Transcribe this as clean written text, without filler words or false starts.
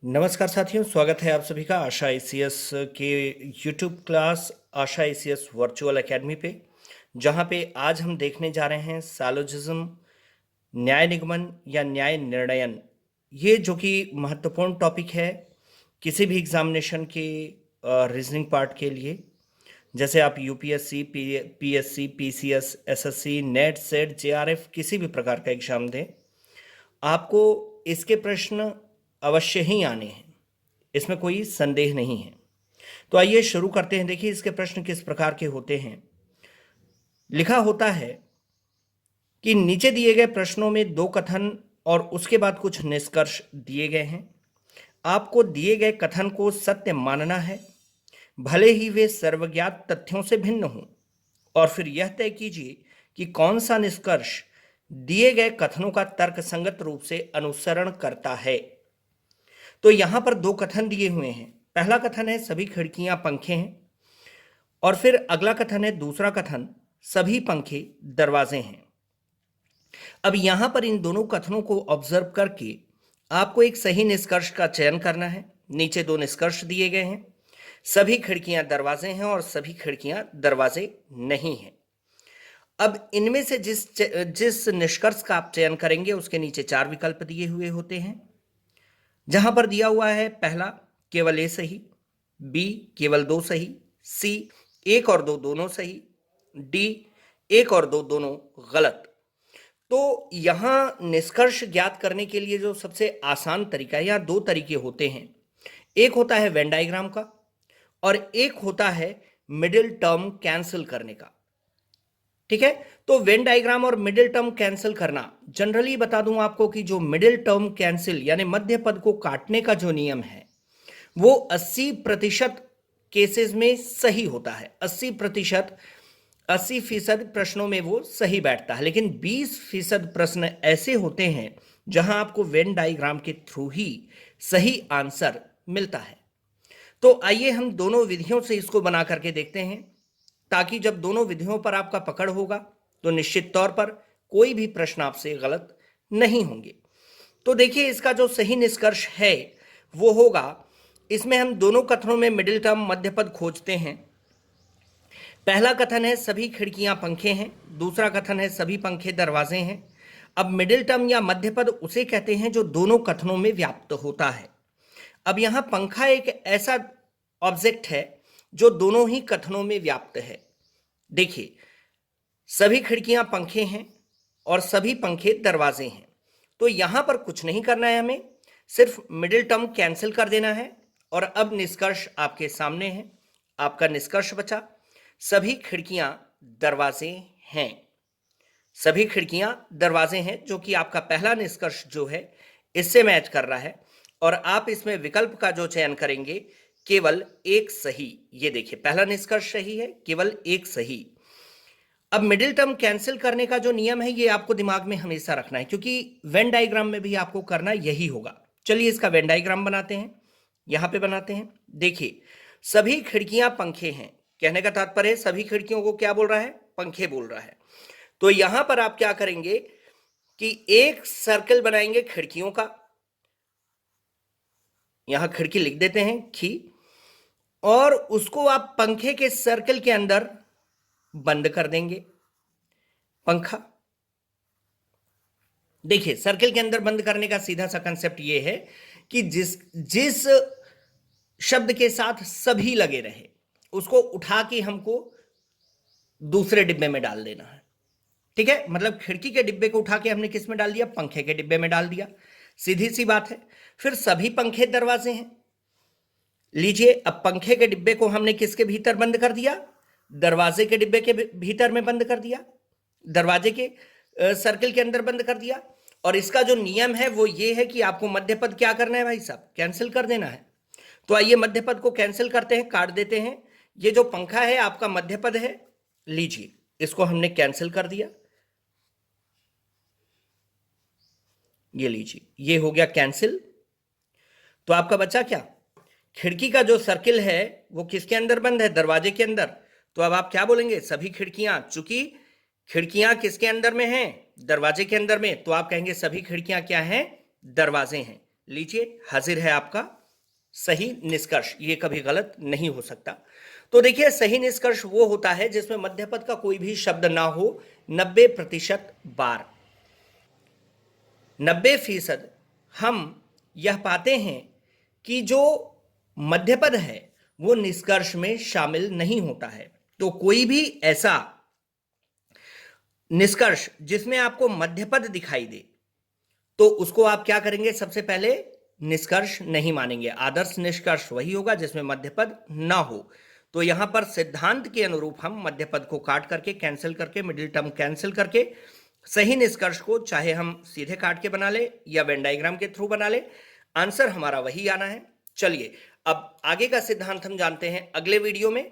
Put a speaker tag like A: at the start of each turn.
A: नमस्कार साथियों, स्वागत है आप सभी का आशा आईसीएस के यूट्यूब क्लास आशा आईसीएस वर्चुअल एकेडमी पे, जहां पे आज हम देखने जा रहे हैं सैलोजिज्म, न्याय निगमन या न्याय निर्णयन। ये जो कि महत्वपूर्ण टॉपिक है किसी भी एग्जामिनेशन के रीजनिंग पार्ट के लिए। जैसे आप UPSC, PSC, PCS, SSC, net, set, JRF किसी भी प्रकार का एग्जाम दें, आपको इसके प्रश्न अवश्य ही आने हैं, इसमें कोई संदेह नहीं है। तो आइए शुरू करते हैं। देखिए इसके प्रश्न किस प्रकार के होते हैं। लिखा होता है कि नीचे दिए गए प्रश्नों में दो कथन और उसके बाद कुछ निष्कर्ष दिए गए हैं। आपको दिए गए कथन को सत्य मानना है, भले ही वे सर्वज्ञात तथ्यों से भिन्न हों, और फिर यह तय कीजिए कि कौन सा निष्कर्ष दिए गए कथनों का तर्कसंगत रूप से अनुसरण करता है। तो यहां पर दो कथन दिए हुए हैं। पहला कथन है सभी खिड़कियां पंखे हैं, और फिर अगला कथन है, दूसरा कथन, सभी पंखे दरवाजे हैं। अब यहां पर इन दोनों कथनों को ऑब्जर्व करके आपको एक सही निष्कर्ष का चयन करना है। नीचे दो निष्कर्ष दिए गए हैं, सभी खिड़कियां दरवाजे हैं और सभी खिड़कियां दरवाजे नहीं हैं। अब इनमें से जिस निष्कर्ष का आप चयन करेंगे उसके नीचे चार विकल्प दिए हुए होते हैं, जहां पर दिया हुआ है पहला केवल ए सही, बी केवल दो सही, सी एक और दो दोनों सही, डी एक और दो दोनों गलत। तो यहां निष्कर्ष ज्ञात करने के लिए जो सबसे आसान तरीका है, या दो तरीके होते हैं। एक होता है वेन डायग्राम का और एक होता है मिडिल टर्म कैंसिल करने का। ठीक है, तो वेन डायग्राम और मिडिल टर्म कैंसिल करना, जनरली बता दूं आपको कि जो मिडिल टर्म कैंसिल यानी मध्य पद को काटने का जो नियम है वो 80% केसेस में सही होता है। 80% प्रश्नों में वो सही बैठता है, लेकिन 20% प्रश्न ऐसे होते हैं जहां आपको वेन डायग्राम के थ्रू ही सही आंसर मिलता है। तो आइए हम दोनों विधियों से इसको बना करके देखते हैं, ताकि जब दोनों विधियों पर आपका पकड़ होगा तो निश्चित तौर पर कोई भी प्रश्न आपसे गलत नहीं होंगे। तो देखिए इसका जो सही निष्कर्ष है वो होगा, इसमें हम दोनों कथनों में मिडिल टर्म मध्य पद खोजते हैं। पहला कथन है सभी खिड़कियां पंखे हैं, दूसरा कथन है सभी पंखे दरवाजे हैं। अब मिडिल टर्म या मध्य पद उसे कहते हैं जो दोनों कथनों में व्याप्त होता है। अब यहां पंखा एक ऐसा ऑब्जेक्ट है जो दोनों ही कथनों में व्याप्त है। देखिए सभी खिड़कियां पंखे हैं और सभी पंखे दरवाजे हैं, तो यहां पर कुछ नहीं करना है, हमें सिर्फ मिडिल टर्म कैंसिल कर देना है। और अब निष्कर्ष आपके सामने है। आपका निष्कर्ष बचा सभी खिड़कियां दरवाजे हैं। सभी खिड़कियां दरवाजे हैं, जो कि आपका पहला निष्कर्ष जो है इससे मैच कर रहा है। और आप इसमें विकल्प का जो चयन करेंगे केवल एक सही। ये देखिए पहला निष्कर्ष सही है, केवल एक सही। अब मिडिल टर्म कैंसिल करने का जो नियम है ये आपको दिमाग में हमेशा रखना है, क्योंकि वेन डायग्राम में भी आपको करना यही होगा। चलिए इसका वेन डायग्राम बनाते हैं, यहां पे बनाते हैं। देखिए सभी खिड़कियां पंखे हैं, कहने का तात्पर्य सभी खिड़कियों को क्या बोल रहा है, पंखे बोल रहा है। तो यहां पर आप क्या करेंगे कि एक सर्कल बनाएंगे खिड़कियों का, यहां खिड़की लिख देते हैं खी, और उसको आप पंखे के सर्कल के अंदर बंद कर देंगे। पंखा, देखिए सर्कल के अंदर बंद करने का सीधा सा कंसेप्ट ये है कि जिस शब्द के साथ सभी लगे रहे उसको उठा के हमको दूसरे डिब्बे में डाल देना है। ठीक है, मतलब खिड़की के डिब्बे को उठा के हमने किस में डाल दिया, पंखे के डिब्बे में डाल दिया। सीधी सी बात है। फिर सभी पंखे दरवाजे हैं, लीजिए अब पंखे के डिब्बे को हमने किसके भीतर बंद कर दिया, दरवाजे के डिब्बे के भीतर में बंद कर दिया, दरवाजे के सर्कल के अंदर बंद कर दिया। और इसका जो नियम है वो ये है कि आपको मध्य पद क्या करना है भाई साहब, कैंसिल कर देना है। तो आइए मध्य पद को कैंसिल करते हैं, काट देते हैं। ये जो पंखा है आपका मध्य पद है, लीजिए इसको हमने कैंसिल कर दिया। ये लीजिए ये हो गया कैंसिल। तो आपका बचा क्या, खिड़की का जो सर्किल है वो किसके अंदर बंद है, दरवाजे के अंदर। तो अब आप क्या बोलेंगे, सभी खिड़कियां, चूंकि खिड़कियां किसके अंदर में हैं, दरवाजे के अंदर में, तो आप कहेंगे सभी खिड़कियां क्या हैं, दरवाजे हैं। लीजिए, हाजिर है आपका सही निष्कर्ष। ये कभी गलत नहीं हो सकता। तो देखिए, सही निष्कर्ष वो होता है जिसमें मध्य पद का कोई भी शब्द ना हो 90% बार। 90% हम यह पाते हैं कि जो मध्य पद है वो निष्कर्ष में शामिल नहीं होता है। तो कोई भी ऐसा निष्कर्ष जिसमें आपको मध्य पद दिखाई दे तो उसको आप क्या करेंगे, सबसे पहले निष्कर्ष नहीं मानेंगे। आदर्श निष्कर्ष वही होगा जिसमें मध्य पद ना हो। तो यहां पर सिद्धांत के अनुरूप हम मध्य पद को काट करके, कैंसिल करके, मिडिल टर्म कैंसिल करके सही निष्कर्ष को चाहे हम सीधे काट के बना ले या वेन डायग्राम के थ्रू बना ले, आंसर हमारा वही आना है। चलिए, अब आगे का सिद्धांत हम जानते हैं अगले वीडियो में।